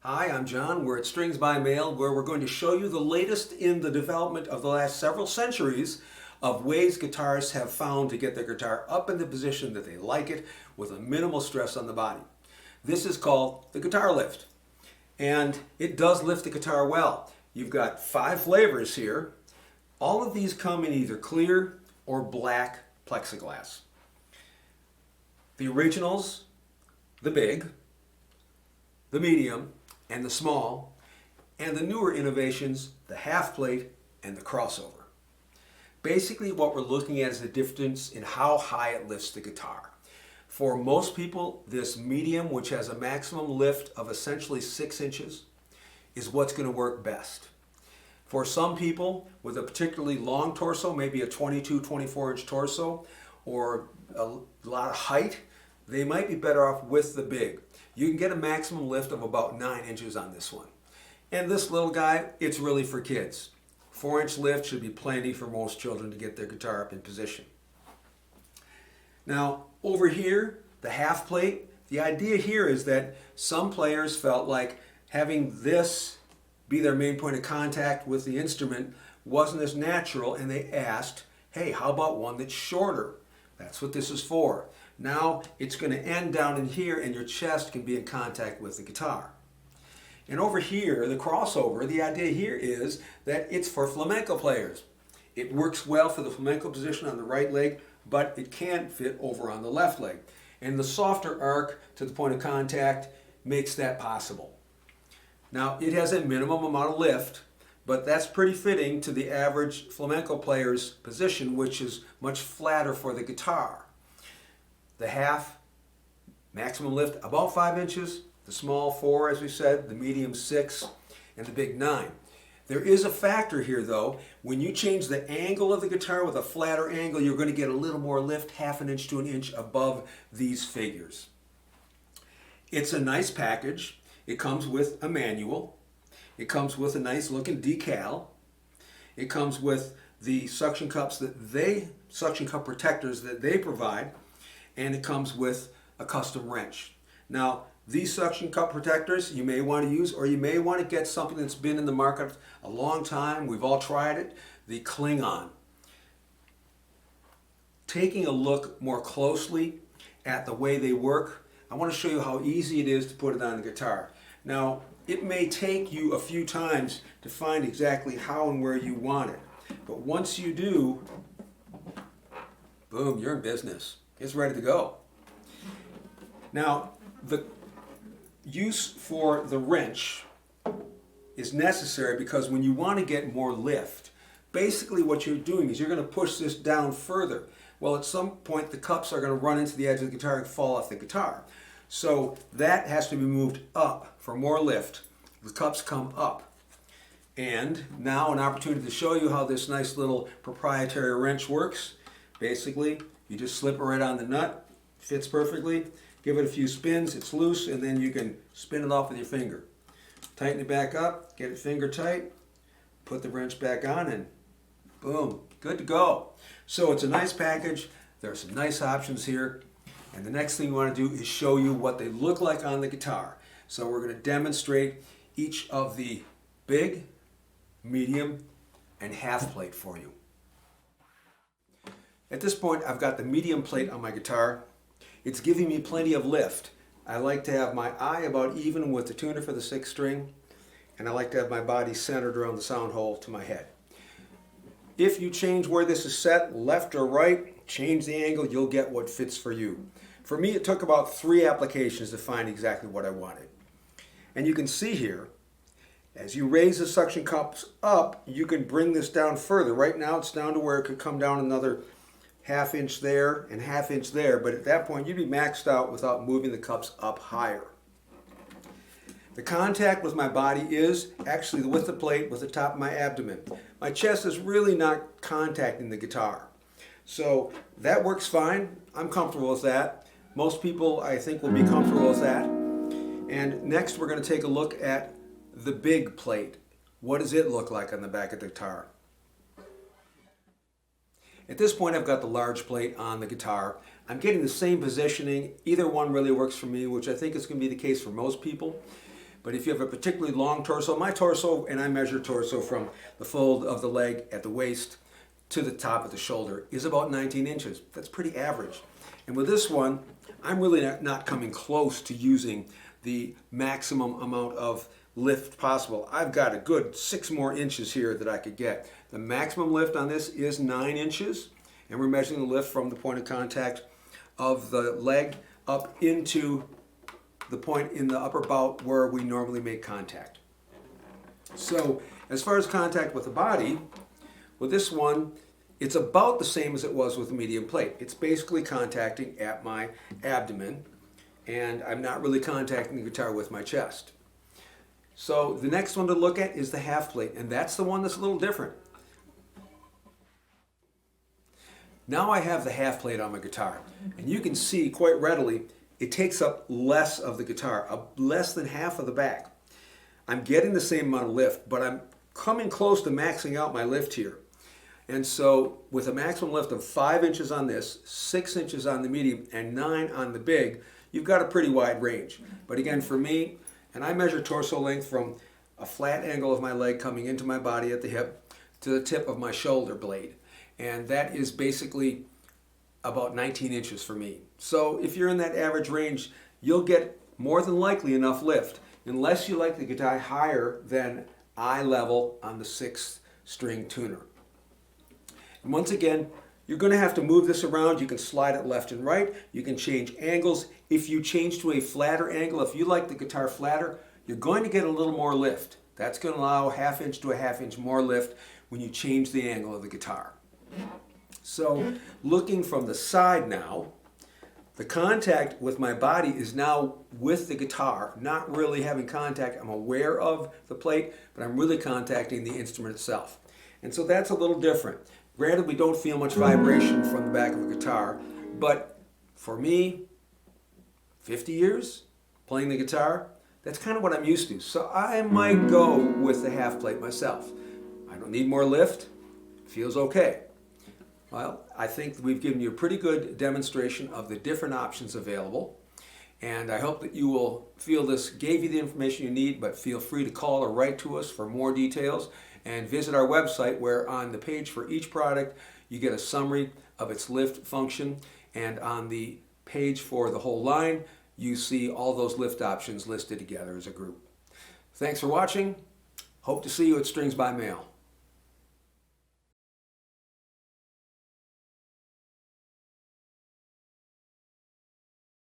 Hi, I'm John. We're at Strings by Mail, where we're going to show you the latest in the development of the last several centuries of ways guitarists have found to get their guitar up in the position that they like it with a minimal stress on the body. This is called the guitar lift, and it does lift the guitar well. You've got 5 flavors here. All of these come in either clear or black plexiglass. The originals, the big, the medium, and the small, and the newer innovations, the half plate and the crossover. Basically what we're looking at is the difference in how high it lifts the guitar. For most people, this medium, which has a maximum lift of essentially 6 inches, is what's going to work best. For some people with a particularly long torso, maybe a 22, 24 inch torso, or a lot of height, they might be better off with the big. You can get a maximum lift of about 9 inches on this one. And this little guy, it's really for kids. 4-inch lift should be plenty for most children to get their guitar up in position. Now, over here, the half plate, the idea here is that some players felt like having this be their main point of contact with the instrument wasn't as natural, and they asked, hey, how about one that's shorter? That's what this is for. Now it's going to end down in here and your chest can be in contact with the guitar. And over here, the crossover, the idea here is that it's for flamenco players. It works well for the flamenco position on the right leg, but it can't fit over on the left leg. And the softer arc to the point of contact makes that possible. Now it has a minimum amount of lift, but that's pretty fitting to the average flamenco player's position, which is much flatter for the guitar. The half, maximum lift about 5 inches, the small 4 as we said, the medium 6, and the big 9. There is a factor here though. When you change the angle of the guitar with a flatter angle, you're going to get a little more lift, half an inch to an inch above these figures. It's a nice package. It comes with a manual. It comes with a nice looking decal. It comes with the suction cup protectors that they provide. And it comes with a custom wrench. Now, these suction cup protectors you may want to use, or you may want to get something that's been in the market a long time. We've all tried it, the Klingon. Taking a look more closely at the way they work, I want to show you how easy it is to put it on the guitar. Now, it may take you a few times to find exactly how and where you want it. But once you do, boom, you're in business. It's ready to go. Now, the use for the wrench is necessary because when you want to get more lift, basically what you're doing is you're going to push this down further. Well, at some point the cups are going to run into the edge of the guitar and fall off the guitar. So that has to be moved up for more lift. The cups come up. And now an opportunity to show you how this nice little proprietary wrench works. Basically, you just slip it right on the nut, fits perfectly, give it a few spins, it's loose, and then you can spin it off with your finger. Tighten it back up, get it finger tight, put the wrench back on, and boom, good to go. So it's a nice package. There are some nice options here. And the next thing we want to do is show you what they look like on the guitar. So we're going to demonstrate each of the big, medium, and half plate for you. At this point, I've got the medium plate on my guitar. It's giving me plenty of lift. I like to have my eye about even with the tuner for the 6th string, and I like to have my body centered around the sound hole to my head. If you change where this is set, left or right, change the angle, you'll get what fits for you. For me, it took about 3 applications to find exactly what I wanted. And you can see here, as you raise the suction cups up, you can bring this down further. Right now, it's down to where it could come down another ½ inch there and ½ inch there, but at that point you'd be maxed out without moving the cups up higher. The contact with my body is actually with the plate with the top of my abdomen. My chest is really not contacting the guitar. So that works fine. I'm comfortable with that. Most people, I think, will be comfortable with that. And next we're going to take a look at the big plate. What does it look like on the back of the guitar? At this point, I've got the large plate on the guitar. I'm getting the same positioning. Either one really works for me, which I think is going to be the case for most people. But if you have a particularly long torso, my torso, and I measure torso from the fold of the leg at the waist to the top of the shoulder, is about 19 inches. That's pretty average. And with this one, I'm really not coming close to using the maximum amount of lift possible. I've got a good 6 more inches here that I could get. The maximum lift on this is 9 inches, and we're measuring the lift from the point of contact of the leg up into the point in the upper bout where we normally make contact. So as far as contact with the body, with this one, it's about the same as it was with the medium plate. It's basically contacting at my abdomen, and I'm not really contacting the guitar with my chest. So the next one to look at is the half plate, and that's the one that's a little different. Now I have the half plate on my guitar, and you can see quite readily it takes up less of the guitar, less than half of the back. I'm getting the same amount of lift, but I'm coming close to maxing out my lift here. And so with a maximum lift of 5 inches on this, 6 inches on the medium, and 9 on the big, you've got a pretty wide range. But again, for me, and I measure torso length from a flat angle of my leg coming into my body at the hip to the tip of my shoulder blade. And that is basically about 19 inches for me. So if you're in that average range, you'll get more than likely enough lift, unless you like the guitar higher than eye level on the 6th string tuner. And once again, you're going to have to move this around. You can slide it left and right. You can change angles. If you change to a flatter angle, if you like the guitar flatter, you're going to get a little more lift. That's going to allow 1/2 inch to 1/2 inch more lift when you change the angle of the guitar. So looking from the side now, the contact with my body is now with the guitar, not really having contact. I'm aware of the plate, but I'm really contacting the instrument itself. And so that's a little different. Granted, we don't feel much vibration from the back of a guitar, but for me, 50 years playing the guitar, that's kind of what I'm used to. So I might go with the half plate myself. I don't need more lift. Feels okay. Well, I think we've given you a pretty good demonstration of the different options available, and I hope that you will feel this gave you the information you need, but feel free to call or write to us for more details, and visit our website where on the page for each product you get a summary of its lift function, and on the page for the whole line you see all those lift options listed together as a group. Thanks for watching. Hope to see you at Strings by Mail.